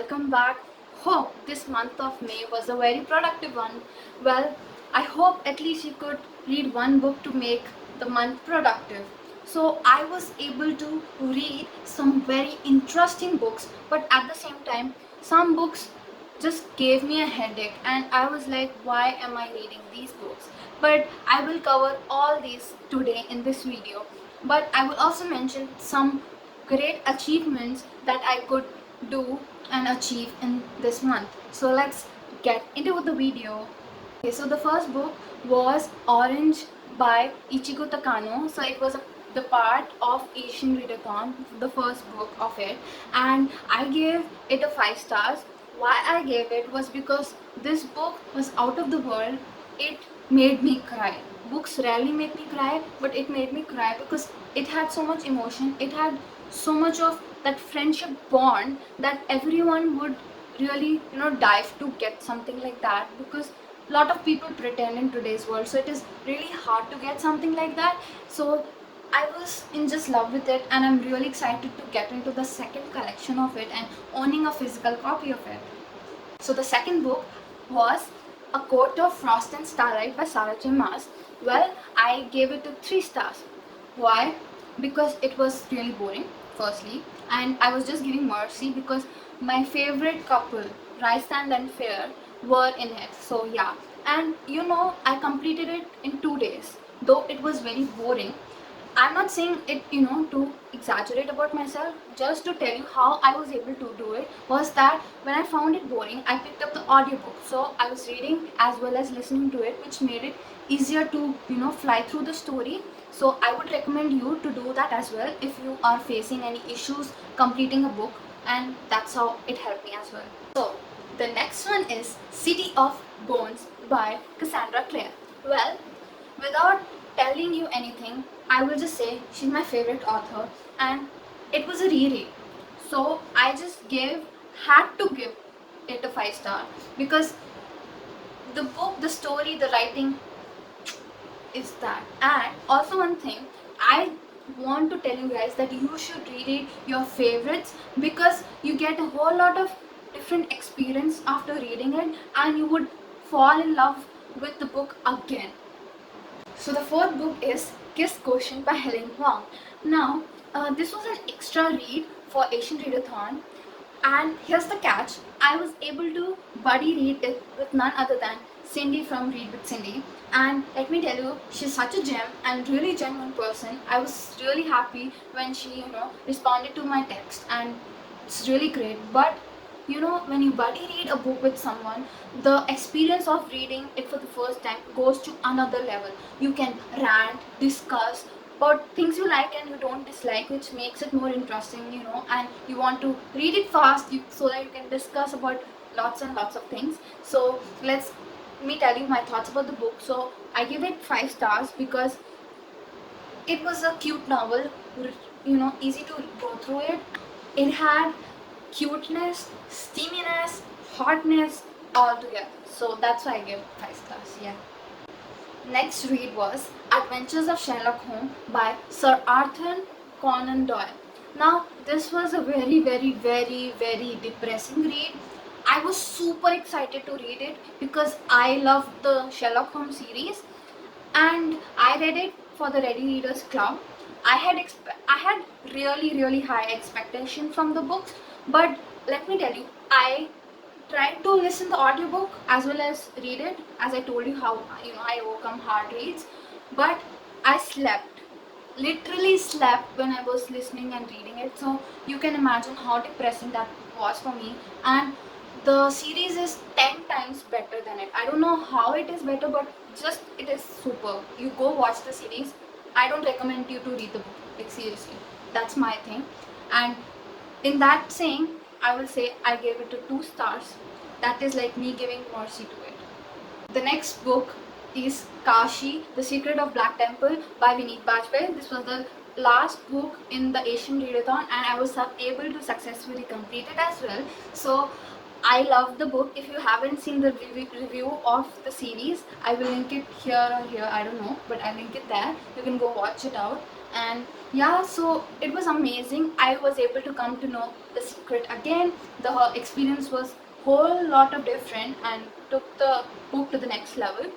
welcome back. Hope this month of May was a very productive one. Well, I hope at least you could read one book to make the month productive. So I was able to read some very interesting books, but at the same time, some books just gave me a headache and I was like, why am I reading these books? But I will cover all these today in this video. But I will also mention some great achievements that I could do and achieve in this month. So let's get into the video. Okay, so the first book was Orange by Ichigo Takano. So it was the part of Asian Readathon, the first book of it, and I gave it a 5 stars. Why I gave it was because this book was out of the world. It made me cry. Books rarely make me cry, but it made me cry because it had so much emotion. It had so much of that friendship bond that everyone would really dive to get something like that, because a lot of people pretend in today's world, so it is really hard to get something like that. So I was in just love with it, and I'm really excited to get into the second collection of it and owning a physical copy of it. So the second book was A Court of Frost and Starlight by Sarah J. Maas. Well, I gave it to 3 stars. Why? Because it was really boring, firstly, and I was just giving mercy because my favorite couple, Rysand and Fair, were in it. So yeah, and I completed it in 2 days, though it was very boring. I'm not saying it, to exaggerate about myself, just to tell you how I was able to do it was that when I found it boring, I picked up the audiobook. So I was reading as well as listening to it, which made it easier to, fly through the story. So I would recommend you to do that as well if you are facing any issues completing a book, and that's how it helped me as well. So the next one is City of Bones by Cassandra Clare. Well, without telling you anything, I will just say she's my favorite author, and it was a reread. So I just had to give it a 5 star because the book, the story, the writing is that. And also one thing, I want to tell you guys that you should read your favorites, because you get a whole lot of different experience after reading it, and you would fall in love with the book again. So the fourth book is Kiss Quotient by Helen Huang. Now, this was an extra read for Asian Readathon, and here's the catch: I was able to buddy read it with none other than Cindy from Read with Cindy. And let me tell you, she's such a gem and really genuine person. I was really happy when she, responded to my text, and it's really great. But when you buddy read a book with someone, the experience of reading it for the first time goes to another level. You can rant, discuss about things you like and you don't dislike, which makes it more interesting, and you want to read it fast so that you can discuss about lots and lots of things. So let's me tell you my thoughts about the book. So I give it 5 stars because it was a cute novel, easy to go through it. It had cuteness, steaminess, hotness all together. So that's why I gave 5 stars. Yeah. Next read was Adventures of Sherlock Holmes by Sir Arthur Conan Doyle. Now this was a very, very, very, very depressing read. I was super excited to read it because I love the Sherlock Holmes series, and I read it for the Ready Readers Club. I had really, really high expectation from the books, but let me tell you, I tried to listen the audiobook as well as read it, as I told you how I overcome hard reads, but I slept, literally slept when I was listening and reading it. So you can imagine how depressing that was for me. And the series is 10 times better than it. I don't know how it is better, but just it is super. You go watch the series. I don't recommend you to read the book, like seriously. That's my thing. And in that saying, I will say I gave it to 2 stars. That is like me giving mercy to it. The next book is Kashi, The Secret of Black Temple by Vineet Bajpayee. This was the last book in the Asian Readathon, and I was able to successfully complete it as well. So I love the book. If you haven't seen the review of the series, I will link it here or here, I don't know, but I'll link it there. You can go watch it out. And yeah, so it was amazing. I was able to come to know the secret again. The whole experience was whole lot of different and took the book to the next level.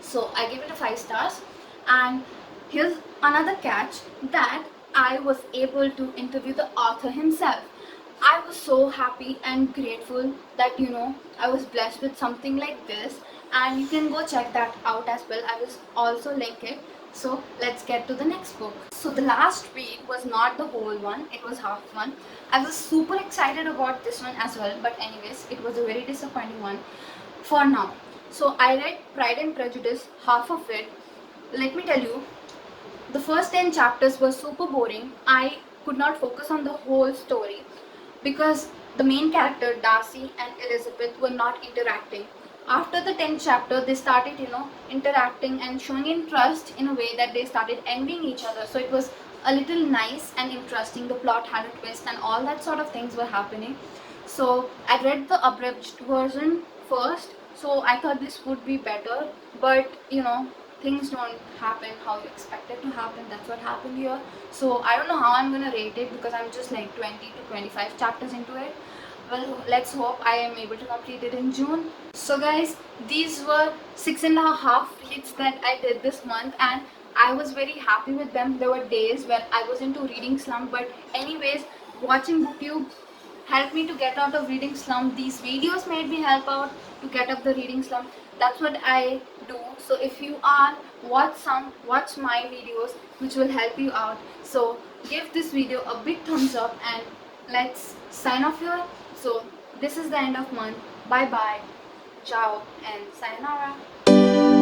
So I gave it a 5 stars. And here's another catch, that I was able to interview the author himself. I was so happy and grateful that I was blessed with something like this, and you can go check that out as well. I will also link it. So let's get to the next book. So the last read was not the whole one, it was half one. I was super excited about this one as well, but anyways, it was a very disappointing one for now. So I read Pride and Prejudice, half of it. Let me tell you, the first 10 chapters were super boring. I could not focus on the whole story because the main character Darcy and Elizabeth were not interacting. After the 10th chapter, they started, interacting and showing interest in a way that they started envying each other. So it was a little nice and interesting. The plot had a twist and all that sort of things were happening. So I read the abridged version first. So I thought this would be better, but things don't happen how you expect it to happen. That's what happened here. So I don't know how I'm gonna rate it because I'm just like 20 to 25 chapters into it. Well, let's hope I am able to complete it in June. So guys, these were 6.5 reads that I did this month, and I was very happy with them. There were days where I was into reading slump, but anyways, watching BookTube helped me to get out of reading slump. These videos made me help out to get up the reading slump. That's what I do. So if you are, watch my videos which will help you out. So give this video a big thumbs up and let's sign off here. So this is the end of month. Bye bye, ciao and sayonara.